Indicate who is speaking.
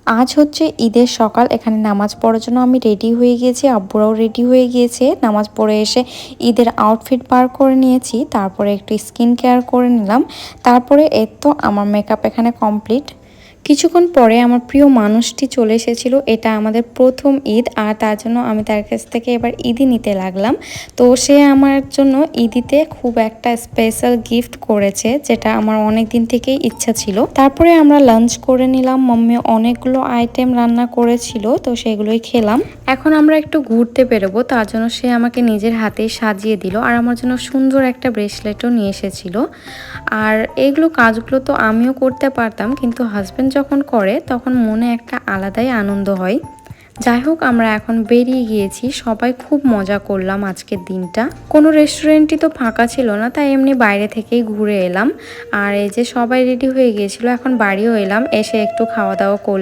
Speaker 1: আজ হচ্ছে ঈদের সকাল। এখানে নামাজ পড়ার জন্য আমি রেডি হয়ে গিয়েছি, আব্বুরাও রেডি হয়ে গিয়েছে। নামাজ পড়ে এসে ঈদের আউটফিট বার করে নিয়েছি, তারপরে একটু স্কিন কেয়ার করে নিলাম। তারপরে এই তো আমার মেকআপ এখানে কমপ্লিট। কিছুক্ষণ পরে আমার প্রিয় মানুষটি চলে এসেছিল। এটা আমাদের প্রথম ঈদ, আর তার জন্য আমি তার কাছ থেকে এবার ঈদি নিতে লাগলাম। তো সে আমার জন্য ঈদিতে খুব একটা স্পেশাল গিফট করেছে, যেটা আমার অনেক দিন থেকেই ইচ্ছা ছিল। তারপরে আমরা লাঞ্চ করে নিলাম। মাম্মি অনেকগুলো আইটেম রান্না করেছিল, তো সেগুলোই খেলাম। এখন আমরা একটু ঘুরতে বেরোবো, তার জন্য সে আমাকে নিজের হাতেই সাজিয়ে দিল, আর আমার জন্য সুন্দর একটা ব্রেসলেটও নিয়ে এসেছিল। আর এইগুলো কাজগুলো তো আমিও করতে পারতাম, কিন্তু হাজব্যান্ড যখন করে তখন মনে একটা আলাদাই আনন্দ হয়। যাই হোক, আমরা এখন বেরিয়ে গিয়েছি, সবাই খুব মজা করলাম আজকের দিনটা। কোনো রেস্টুরেন্টই তো ফাঁকা ছিল না, তাই এমনি বাইরে থেকেই ঘুরে এলাম। আর এই যে সবাই রেডি হয়ে গিয়েছিল, এখন বাড়িও এলাম, এসে একটু খাওয়া দাওয়া করলাম।